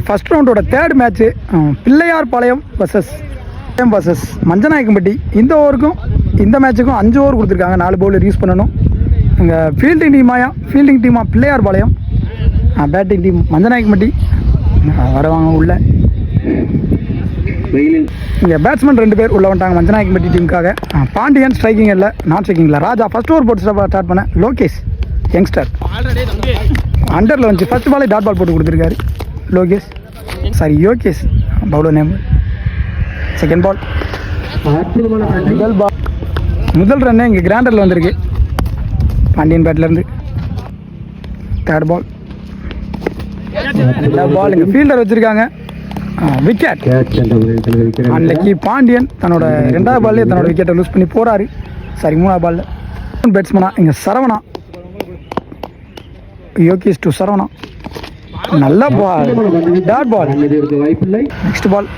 First ரவுண்டோட third match Pillaiyarpalayam versus Manjanayakkampatti. இந்த ஓவருக்கும் இந்த மேட்ச்சுக்கும் 5 ஓவர் கொடுத்துருக்காங்க. 4 பவுலர் யூஸ் பண்ணணும். இங்கே ஃபீல்டிங் டீமாக பிள்ளையார்பாளையம், பேட்டிங் டீம் மஞ்சநாயக்கம்பட்டி. வரவாங்க உள்ள. இங்கே பேட்ஸ்மேன் 2 பேர் உள்ள வந்துட்டாங்க மஞ்சநாயக்கம்பட்டி டீமுக்காக. பாண்டியன் ஸ்ட்ரைக்கிங் இல்லை, நான் ஸ்ட்ரைக்கிங் இல்லை. ராஜா ஃபர்ஸ்ட் ஓவர் போட்டு ஸ்டார்ட் பண்ண. லோகேஷ் யங்ஸ்டர் அண்டரில் வந்துச்சு. ஃபர்ஸ்ட் பாலே டாட் பால் போட்டு கொடுத்துருக்காரு Yogesh bowler name. Second ball முதல் ரன்னே இங்கே கிராண்டரில் வந்திருக்கு பாண்டியன் பேட்லேருந்து. தேர்ட் பால் இங்கே ஃபீல்டர் வச்சுருக்காங்க. விக்கெட். அன்னைக்கு பாண்டியன் தன்னோட 2வது பால்லே தன்னோட விக்கெட்டை லூஸ் பண்ணி போகிறாரு. 3வது பாலில் பேட்ஸ்மேனா இங்கே சரவணா. யோகேஷ் டு சரவணா. நல்ல பால், டாட் பால். நெக்ஸ்ட் பால்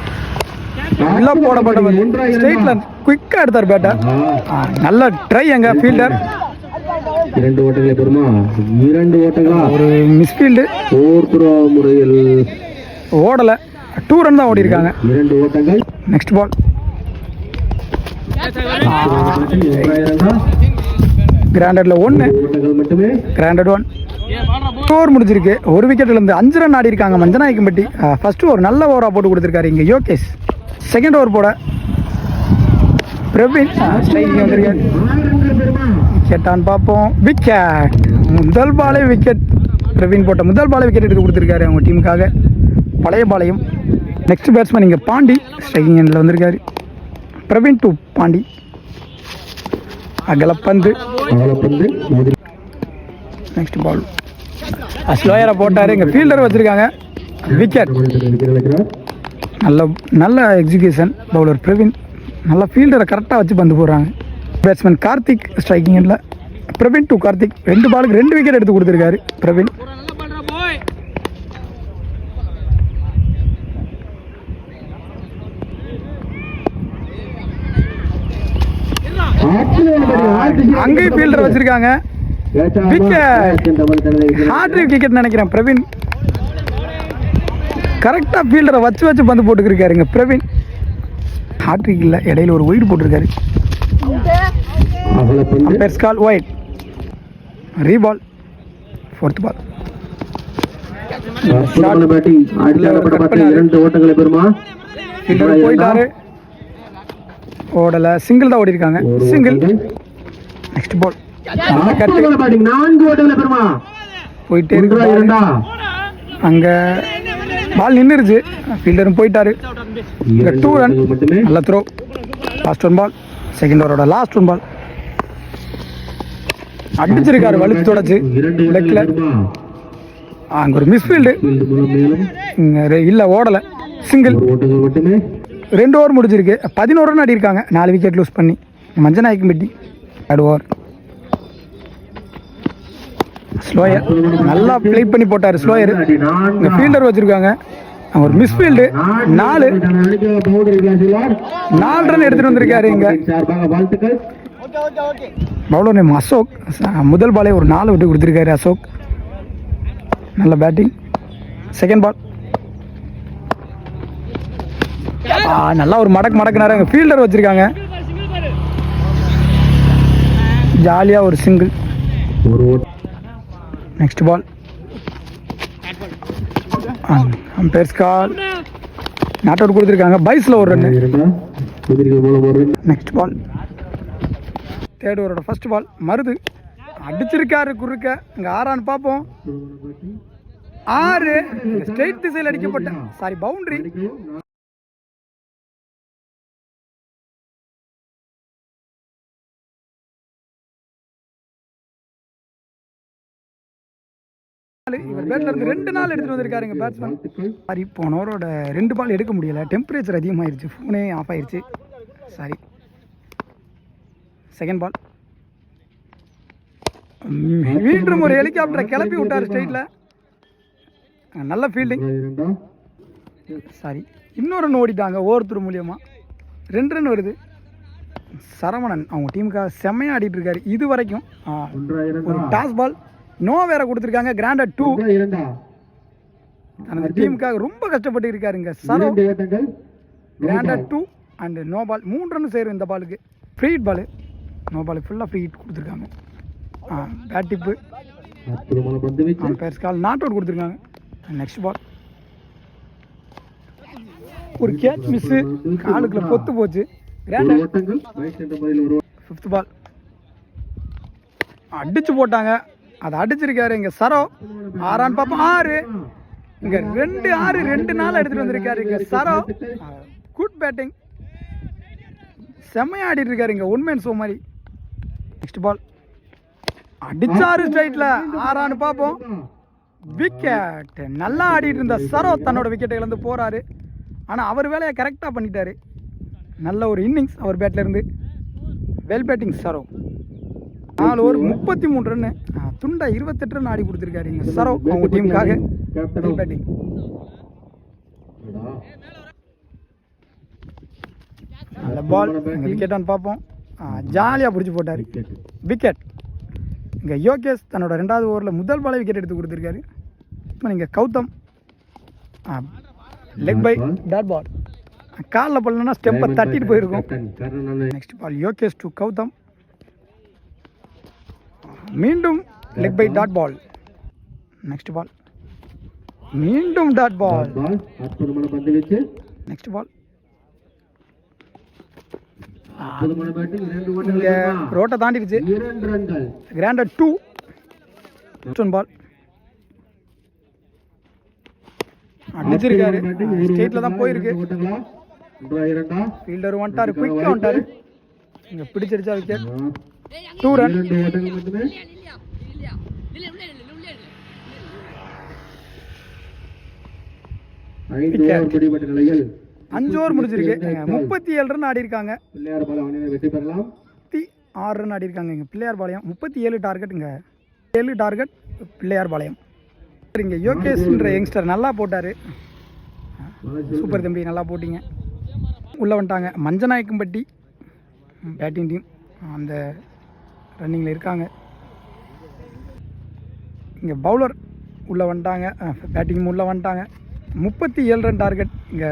நல்லா போடப்பட்ட ஸ்ட்ரெயிட்ல குயிக்காக எடுத்தார் பேட்டை. நல்ல ட்ரை எங்க ஃபீல்டர். 2 ஓட்டங்களே பெறுமா? 2 ஓட்டங்களா? ஒரு மிஸ்ஃபீல்டு. முறையில் ஓடலை. 2 ரன் தான் ஓடி இருக்காங்க. 2 ஓட்டங்கள். நெக்ஸ்ட் பால் கிராண்டட்ல 1, கிராண்டட் 1. ஓவர் முடிஞ்சிருக்கு. ஒரு விக்கெட்ல இருந்து 5 ரன் ஆடி இருக்காங்க மஞ்சநாயக்கம்பட்டி. ஃபர்ஸ்ட் ஓவர் நல்ல ஓவரா போட்டு கொடுத்துருக்காரு இங்க யோகேஷ். செகண்ட் ஓவர் போட பிரவீன் ஸ்ட்ரைக்கிங் வந்திருக்காரு. விக்கெட்டான்னு பார்ப்போம். விக்கெட். முதல் பாலே விக்கெட். பிரவீன் போட்ட முதல் பாலே விக்கெட் எடுத்து கொடுத்துருக்காரு அவங்க டீமுக்காக. பழையபாளையம். நெக்ஸ்ட் பேட்ஸ்மேன் இங்கே பாண்டி ஸ்ட்ரைக்கிங் எண்டில் வந்திருக்காரு. பிரவீன் டு பாண்டி. அகலப்பந்து. நெக்ஸ்ட் பால் ஸ்லோயரை போட்டார். இங்கே ஃபீல்டர் வச்சுருக்காங்க. விக்கெட். நல்ல எக்ஸிகியூஷன் பவுலர் பிரவீன். நல்ல ஃபீல்டரை கரெக்டாக வச்சு பந்து போடுறாங்க. பேட்ஸ்மேன் கார்த்திக் ஸ்ட்ரைக்கிங் எண்டில். பிரவீன் டு கார்த்திக். 2 பாலுக்கு 2 விக்கெட் எடுத்து கொடுத்துருக்காரு பிரவீன். அங்கேயும் ஃபீல்டர் வச்சிருக்காங்க. ஹாட்ரிக் விக்கெட் நினைக்கிறேன். பிரவீன் கரெக்டாக ஃபீல்டரை வச்சு பந்து போட்டுக்கிருக்காருங்க பிரவீன். ஹாட்ரிக் இல்லை, இடையில ஒரு ஒயிட் போட்டிருக்காரு. அம்பையர்ஸ் கால் ஒயிட். ரீபால். 4th பால். போயிட்டாரு. ஓடல. சிங்கிள் தான் ஓடி இருக்காங்க. சிங்கிள். நெக்ஸ்ட் பால் போயிட்டே இருக்கு. அங்க பால் நின்றுச்சு. ஃபீல்டரும் போயிட்டாரு. 2 ரன். நல்ல த்ரோ. லாஸ்ட் 1 பால். செகண்ட் ஓவரோட லாஸ்ட் 1 பால். அடிச்சிருக்காரு வலுத்து தொடச்சு லெக்ல. அங்க ஒரு மிஸ்ஃபீல்டு. இல்ல ஓடல. சிங்கிள். 2 ஓவர் முடிஞ்சிருக்கு. 11 ரன் ஆடி இருக்காங்க. 4 விக்கெட் லூஸ் பண்ணி மஞ்சநாயக்கம்பட்டி. 3rd over. ஸ்லோயர் நல்லா ப்ளே பண்ணி போட்டார். ஸ்லோயர் இங்கே ஃபீல்டர் வச்சுருக்காங்க. ஒரு மிஸ்ஃபீல்டு. 4 ரன் எடுத்துகிட்டு வந்திருக்காரு இங்கே பவுலர் நேம் அசோக். முதல் பாலே ஒரு 4 விட்டு கொடுத்துருக்காரு அசோக். நல்ல பேட்டிங். செகண்ட் பால் நல்லா ஒரு மடக்குனாரு. அங்கே ஃபீல்டர் வச்சுருக்காங்க. ஜாலியாக ஒரு single. Next ball umpires call. Not out கொடுத்துருக்காங்க. பைஸில் ஒரு ரன். நெக்ஸ்ட் பால் 3rd ஓவரோட ஃபர்ஸ்ட் பால். மருது அடிச்சிருக்காரு குறுக்க. இங்கே 6 பார்ப்போம். 6 ஸ்ட்ரெயிட் திசையில் அடிக்கப்பட்ட பவுண்டரி. இவர் பேட்ல இருந்து 2 நாள் எடுத்துட்டு வந்திருக்காருங்க பேட்ஸ்மேன். சாரி, போன ஓவரோட 2 பால் எடுக்க முடியல. டெம்பரேச்சர் அதிகமாகிடுச்சு. ஃபோனே ஆஃப் ஆயிடுச்சு. சாரி. செகண்ட் பால் வீண்டும் ஒரு ஹெலிகாப்டரை கிளப்பி விட்டார் ஸ்ட்ரைட்டில். நல்ல ஃபீல்டிங். சாரி, இன்னொரு ரன் ஓடிட்டாங்க ஓவர்த்ரூ மூலியமாக. 2 ரன் வருது. சரவணன் அவங்க டீமுக்காக செம்மையாக ஆடிட்டு இருக்காரு இது வரைக்கும். ஒரு டாஸ் பால் நோ வேற கொடுத்துருக்காங்க. கிராண்டட் 2. தனது டீமுக்காக ரொம்ப கஷ்டப்பட்டு இருக்காருங்க சரோ. 2 ஓட்டங்கள் granted 2 and no ball. 3 run சேரும் இந்த பாலுக்கு. Free hit ball. No ball ஃபுல்லாக ஃப்ரீ ஹிட் கொடுத்துருக்காங்க. Bat tip. அற்புதமான பந்து வீச்சு. பேர்ஸ் கால் நாட் அவுட் கொடுத்துருக்காங்க. நெக்ஸ்ட் பால் ஒரு கேட்ச் மிஸ்ஸு, காலுக்குள்ள பொத்து போச்சு. கிராண்டட் ஓட்டங்கள் ரைட் சென்டர் முறையில் ஒரு 5th பால் அடிச்சு போட்டாங்க. அதை அடிச்சிருக்காரு இங்க சரோ. 6 பாப்போம். 6 இங்க 2 6 2 நாள் எடுத்துட்டு வந்திருக்காரு இங்க சரோ. குட் பேட்டிங், செம்மையா ஆடிட்டு இருக்காரு இங்க ஒன் மேன் ஷோ மாதிரி. நெக்ஸ்ட் பால் அடிச்சாரு ஸ்ட்ரைட்ல. 6 பாப்போம். விக்கெட். நல்லா ஆடிட்டு இருந்த சரோ தன்னோட விக்கெட்டை இழந்து போறாரு. ஆனா அவர் வேலையை கரெக்டா பண்ணிட்டாரு. நல்ல ஒரு இன்னிங்ஸ் அவர் பேட்ல இருந்து. Well batting Saro. 4 over 33 run. துண்டா 28 ரன் ஆடி கொடுத்துருக்காரு இங்க சரோ அவங்க டீமுக்காக. Well batting. நல்ல பால். விக்கெட் ஆன் பார்ப்போம். ஜாலியாக பிடிச்சி போட்டார். விக்கெட். இங்கே யோகேஷ் தன்னோட 2வது ஓவரில் முதல் பாலை விக்கெட் எடுத்து கொடுத்துருக்காரு. இப்போ நீங்கள் Gautham leg bye dot ball. காலில் பண்ணலன்னா ஸ்டெப்பை தட்டிட்டு போயிருக்கும். Next ball Yogesh to Gautham. மீண்டும் leg bye dot ball. Next ball மீண்டும் டாட் பால். நெக்ஸ்ட் பால் ரோட்டை தாண்டிடுச்சு. கிராண்டட் 2 பால் அடிச்சிருக்காரு. ஸ்டேட்ல தான் போயிருக்கு. ஃபீல்டர் வந்துட்டாரு, குயிக்கா வந்துட்டாரு. இங்க பிடிச்சிருச்சா விக்கெட். 2 ரன். 5 ஓவர் முடிஞ்சிருக்கு. 37 ரன் ஆடி இருக்காங்க. 6 ரன் ஆடி இருக்காங்க இங்க பிள்ளையார் பாளையம். 37 டார்கெட் இங்க 7 டார்கெட் பிள்ளையார் பாளையம். இங்க யோகேஷ்ன்ற யங்ஸ்டர் நல்லா போட்டாரு. சூப்பர் தம்பி, நல்லா போட்டிங்க. உள்ள வந்துட்டாங்க மஞ்சநாயக்கம்பட்டி பேட்டிங் டீம். அந்த ரன்னிங்கில் இருக்காங்க. இங்கே பவுலர் உள்ளே வந்துட்டாங்க. பேட்டிங் உள்ளே வந்துட்டாங்க. 37 ரன் டார்கெட் இங்கே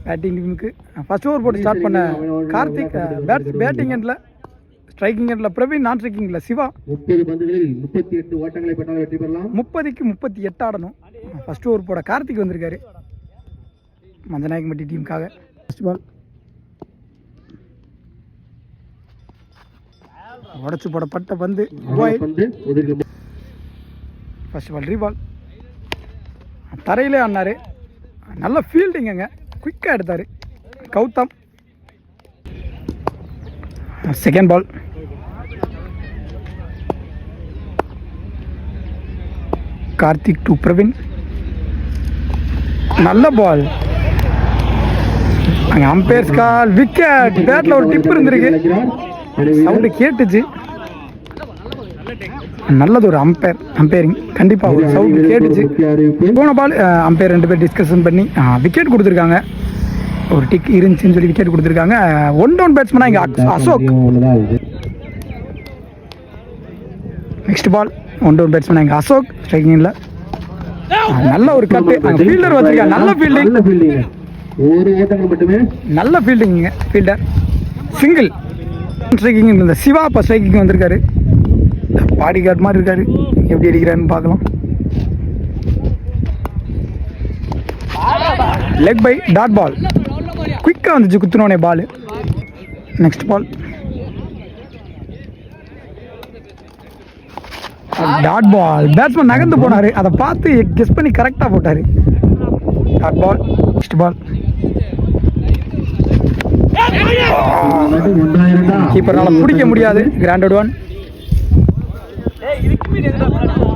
பேட்டிங் டீமுக்கு. ஃபர்ஸ்ட் ஓவர் போட்டு ஸ்டார்ட் பண்ண கார்த்திக். பேட்டிங் எண்டில், ஸ்ட்ரைக்கிங் எண்டில் பிரவீன், நான் ஸ்ட்ரைக்கிங்கில் சிவா. 30 பந்துகளில் 38 ஓட்டங்களை பெற்றால் வெற்றி பெறலாம். 30க்கு 38 ஆடணும். ஃபர்ஸ்ட் ஓவர் போட கார்த்திக் வந்திருக்காரு மஞ்சநாயக்கம்பட்டி டீமுக்காக. ஃபர்ஸ்ட் பால் உடச்சு போடப்பட்ட பந்து. First ball re ball. தரையிலே ஆடினாரு. நல்ல ஃபீல்டிங்க, குயிக்காக எடுத்தார் Gautam. Second ball Karthik to Praveen. நல்ல பால். அங்கே அம்பையர்ஸ் கால் விக்கெட். பேட்டில் ஒரு டிப் இருந்திருக்கு. சவுண்டு கேட்டுச்சு. நல்லது ஒரு அம்பையரிங். கண்டிப்பாக ஒரு சவுண்டு கேட்டுச்சு. போன பால் அம்பையர் 2 பேர் டிஸ்கஷன் பண்ணி விக்கெட் கொடுத்துருக்காங்க. ஒரு டிக் இருந்துச்சுன்னு சொல்லி விக்கெட் கொடுத்துருக்காங்க. 1 டவுன் பேட்ஸ்மேனா இங்கே அசோக். நெக்ஸ்ட் பால் 1 டவுன் பேட்ஸ்மேனா இங்கே அசோக் ஸ்ட்ரைக்கிங்கில். நல்ல ஒரு கட்டு. ஃபீல்டர் வச்சிருக்காங்க. நல்ல ஃபீல்டிங். நல்ல ஃபீல்டிங்க ஃபீல்டர். Single striking. இந்த சிவா இப்போ ஸ்ட்ரைக்கிங் வந்திருக்காரு. பாடி கார்டு மாதிரி இருக்காரு. எப்படி அடிக்கிறாருன்னு பார்க்கலாம். Leg bye dot ball. குயிக்காக வந்துச்சு குத்துனோடனே ball. Next ball dot ball. Batsman நகர்ந்து போனார். அதை பார்த்து கெஸ் பண்ணி கரெக்டாக போட்டார். Dot ball. நெக்ஸ்ட் பால் கீப்பர்னால பிடிக்க முடியாது. கிராண்டட் 1.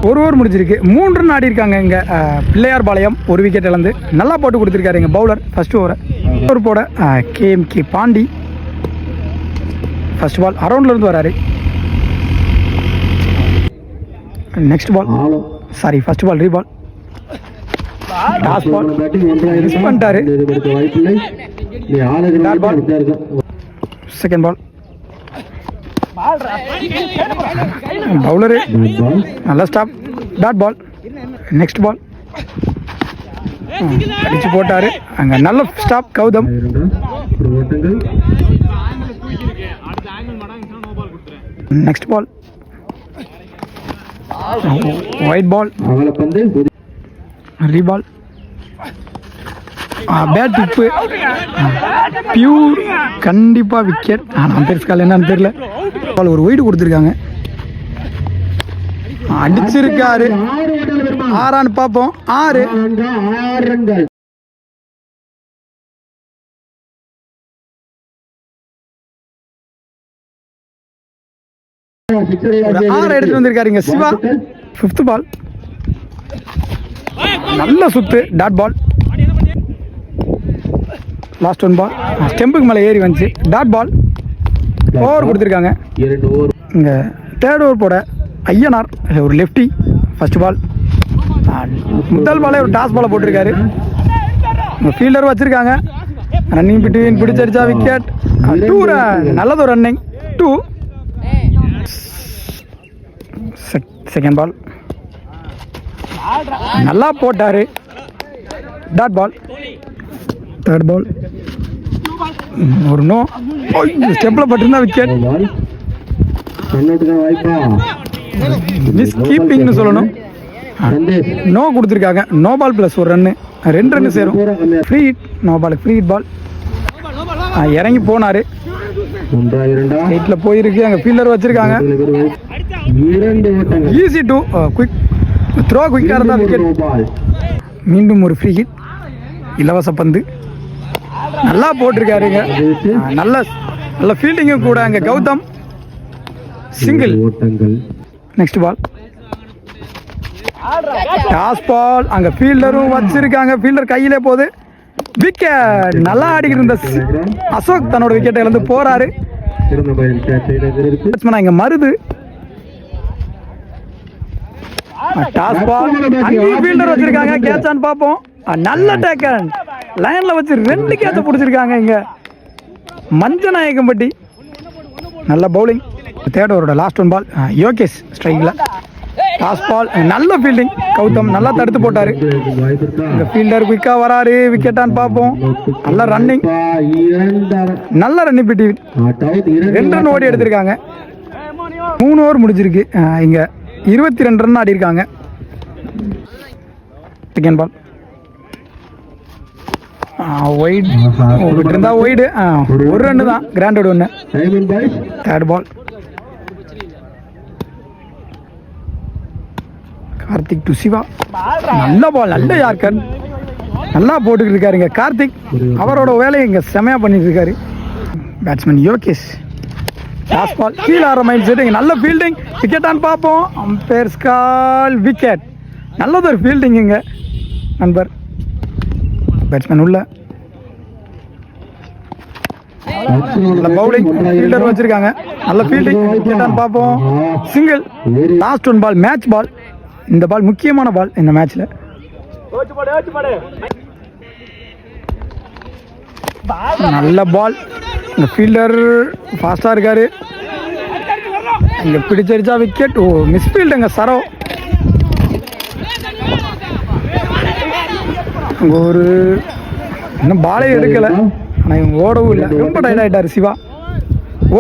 1 ஓவர் முடிஞ்சிருக்கு. 3 ரன் ஆடி இருக்காங்க இங்கே பிள்ளையார் பாளையம். 1 விக்கெட் இழந்து நல்லா போட்டு கொடுத்துருக்காரு எங்கள் பவுலர். ஃபர்ஸ்ட் ஓவர் போட KMK பாண்டி. ஃபர்ஸ்ட் பால் அரௌண்ட்லேருந்து வராரு. Next ball first ball re ball. Toss ball miss பண்ணிட்டாரு. செகண்ட் பால் பவுலரு நல்ல stop. Dot ball. Next ball அடிச்சு போட்டாரு அங்க. நல்ல ஸ்டாப் கௌதம். ஒரு ஓட்டங்கள் நெக்ஸ்ட் பால் ஒயிட் பால், அகலப்பந்து ரீபால், பேட் டிப்பு, பியூர் கண்டிப்பாக விக்கெட். ஆனால் பெருசுக்கால் என்னன்னு தெரியல. பால் ஒரு ஒயிடு கொடுத்துருக்காங்க. அடிச்சிருக்காரு. 6 பார்ப்போம். 6 ரன்கள். ஒரு 6 எடுத்துட்டு வந்திருக்காருங்க சிவா. 5th பால் நல்ல சுத்து, டாட் பால். லாஸ்ட் 1 பால் ஸ்டெம்புக்கு மேலே ஏறி வந்துச்சு, டாட் பால். ஓவர் கொடுத்துருக்காங்க. 2 ஓவர். இங்கே 3rd ஓவர் போட ஐயனார் ஒரு லெஃப்டி. ஃபர்ஸ்ட் பால் முதல் பாலே ஒரு டாஸ் பாலை போட்டிருக்காரு. ஃபீல்டர் வச்சிருக்காங்க. ரன்னிங் பிட்வீன் பிடிச்சடிச்சா விக்கெட். 2 ரன். நல்லது ஒரு ரன்னிங். 2. செகண்ட் பால் நல்லா போட்டாரு, டாட் பால். 3rd பால் ஒரு நோ. ஸ்டெம்பில் பட்டிருந்தா விக்கெட். மிஸ் கீப்பிங்னு சொல்லணும். நோ கொடுத்துருக்காங்க. நோ பால் ப்ளஸ் ஒரு ரன்னு, 2 ரன்னு சேரும். Free hit. No ball free hit ball. இறங்கி போனார். 8ல் போயிருக்கு. அங்கே ஃபீல்டர் வச்சுருக்காங்க. Easy to quick throw. குயிக்காக இருந்தால் விக்கெட். மீண்டும் ஒரு ஃப்ரீ ஹிட். இலவச பந்து நல்லா போட்டிருக்காருங்க. நல்ல நல்ல ஃபீல்டிங்கும் கூட. அங்கே Gautam single. Next ball toss ball. அங்கே ஃபீல்டரும் வச்சிருக்காங்க. ஃபீல்டர் கையிலே போகுது. விக்கெட். நல்லா ஆடிக்கிட்டு இருந்த அசோக் தன்னோட விக்கெட்டை இழந்து போறாரு. இங்க மருது டாஸ் பால். அங்கேயும் ஃபீல்டர் வச்சிருக்காங்க. கேட்சான்னு பார்ப்போம். நல்ல டேக்கன். லைன்ல வச்சு 2 கேட்ச பிடிச்சிருக்காங்க இங்க மஞ்சநாயக்கம்பட்டி. நல்ல பவுலிங். 3rd ஓவரோட லாஸ்ட் 1 பால் யோகேஷ் ஸ்ட்ரைக்ல. Toss ball. நல்ல ஃபீல்டிங். கௌதம் நல்லா தடுத்து போட்டாரு. இந்த ஃபீல்டர் குயிக்கா வராரு. விக்கெட்டான்னு பார்ப்போம். நல்ல ரன்னிங். நல்ல ரன்னிங் பிட்டி. 2 ரன் ஓடி எடுத்திருக்காங்க. 3 ஓவர் முடிஞ்சிருக்கு. இங்க 22 ரன் ஆடி இருக்காங்க. செகண்ட் பால் ஒயிட் இருந்தா ஒயிடு. 1 ரன்னு தான். Granted 1. 3rd ball Karthik to Siva. நல்ல பால். நல்ல யார்கர். நல்லா போட்டுக்கிட்டு இருக்காருங்க கார்த்திக். அவரோட வேலையை இங்கே செமையாக பண்ணிட்டு இருக்காரு. பேட்ஸ்மேன் யோகேஷ். லாஸ்ட் பால் கீழே ஆற மைண்ட் செட். நல்ல ஃபீல்டிங். விக்கெட்டான்னு பார்ப்போம். அம்பேர்ஸ் கால் விக்கெட். நல்லது ஒரு ஃபீல்டிங் இங்கே நண்பர். பேட்ஸ்மேன் உள்ள நல்ல பவுலிங். ஃபீல்டர் வச்சிருக்காங்க. நல்ல ஃபீல்டிங். விக்கெட்டான்னு பார்ப்போம். Single. Last 1 ball match ball. இந்த பால் முக்கியமான பால் இந்த மேட்ச்ல. நல்ல பால். இந்த ஃபீல்டர் ஃபாஸ்டா இருக்காரு. இங்க பிடிச்சடிச்சா விக்கெட். ஓ மிஸ் ஃபீல்டுங்க சரோ. அங்க ஒரு இன்னும் பாலே எடுக்கல. ஆனா இவங்க ஓடவும் இல்லை. ரொம்ப டயர்ட் ஆயிட்டாரு சிவா.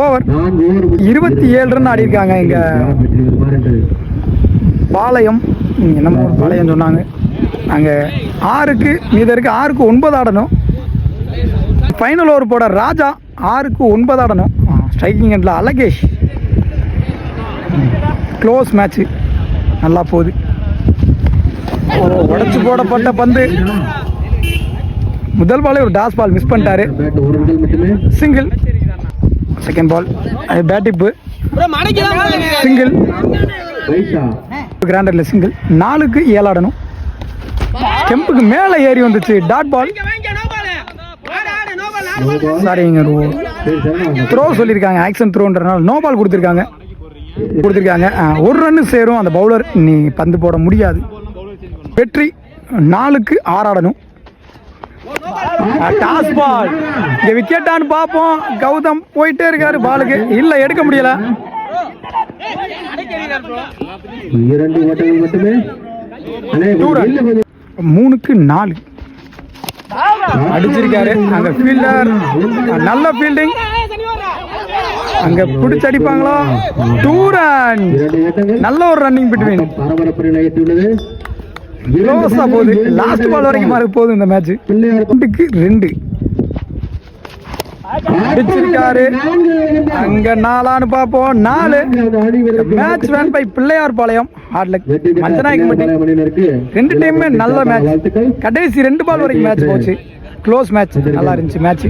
ஓவர் 27 ரன் ஆடி இருக்காங்க இங்க பாளையம். என்னமோ ஒரு பாளையம் சொன்னாங்க. நாங்கள் 6க்கு மீத இருக்கு. 6க்கு 9 ஆடணும். ஃபைனல் ஓவர் போட ராஜா 6க்கு 9 ஆடணும். ஸ்ட்ரைக்கிங் எண்டில் அலகேஷ். Close match. நல்லா போகுது. உடச்சி போடப்பட்ட பந்து. முதல் பாலே ஒரு டாஸ் பால் மிஸ் பண்ணிட்டாரு. Single. Second ball bat tip. Single. கிராண்டட்ல சிங்கிள். 4க்கு 7 ஆடணும். ஸ்டெம்புக்கு மேலே ஏறி வந்துச்சு, டாட் பால். சாரிங்க, த்ரோ சொல்லியிருக்காங்க, ஆக்ஷன் த்ரோன்றனால நோ பால் கொடுத்துருக்காங்க. ஒரு ரன்னு சேரும் அந்த பவுலர். நீ பந்து போட முடியாது. வெற்றி. 4க்கு 6 ஆடணும். Toss ball. இங்க விக்கெட்டான்னு பார்ப்போம். கௌதம் போயிட்டே இருக்காரு பாலுக்கு. இல்ல, எடுக்க முடியல. 2 ஓட்டங்கள் மட்டுமே. 3-4 அடிச்சிருக்காரு. அங்க ஃபீல்டர் நல்ல ஃபீல்டிங், அங்க பிடிச்சு அடிப்பாங்களோ. 2 ரன், நல்ல ஒரு ரன்னிங் பிட்வீன். பரபரப்பு நிலையத்துள்ளது. க்ளோஸா போகுது, லாஸ்ட் பால் வரைக்கும் மாறி போகுது இந்த மேட்ச். 2-2 அடிச்சிருக்காரு. அங்க 4 பார்ப்போம். 4 match run by Pillaiyarpalayam. Hard luck Manjanayakkampatti. 2 டைமுமே நல்ல மேட்ச். கடைசி 2 பால் வரைக்கும் மேட்ச் போச்சு. க்ளோஸ் மேட்ச், நல்லா இருந்துச்சு மேட்ச்.